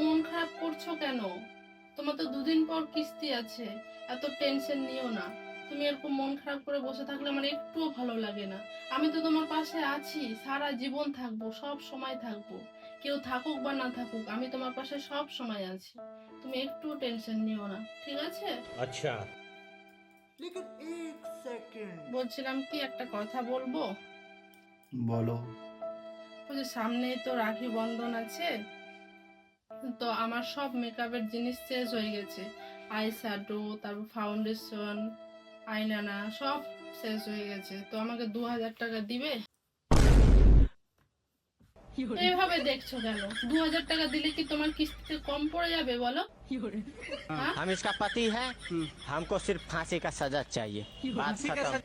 মন খারাপ করছো কেন? তোমার তো দুদিন পর কিস্তি আছে, এত টেনশন নিও না। তুমি এরকম মন খারাপ করে বসে থাকলে আমার একটুও ভালো লাগে না। আমি তো তোমার পাশে আছি, সারা জীবন থাকবো, সব সময় থাকবো। কেউ থাকুক বা না থাকুক, আমি তোমার পাশে সব সময় আছি। তুমি একটু টেনশন নিও না, ঠিক আছে? अच्छा। लेकिन एक सेकंड। বলছিলাম কি, একটা কথা বলবো? বলো। ওই যে সামনেই তো রাখি বন্ধন আছে, তো আমার সব মেকআপের জিনিস শেষ হয়ে গেছে। আই শ্যাডো, তারপর ফাউন্ডেশন, আইলানা সব শেষ হয়ে গেছে। তো আমাকে 2000 টাকা দিবে? এইভাবে দেখছো কেন? 2000 টাকা দিলে কি তোমার কিস্তিতে কম পড়ে যাবে বলো? হ্যাঁ? हम इसका पति है, हमको सिर्फ फांसी का सजा चाहिए, बात खत्म।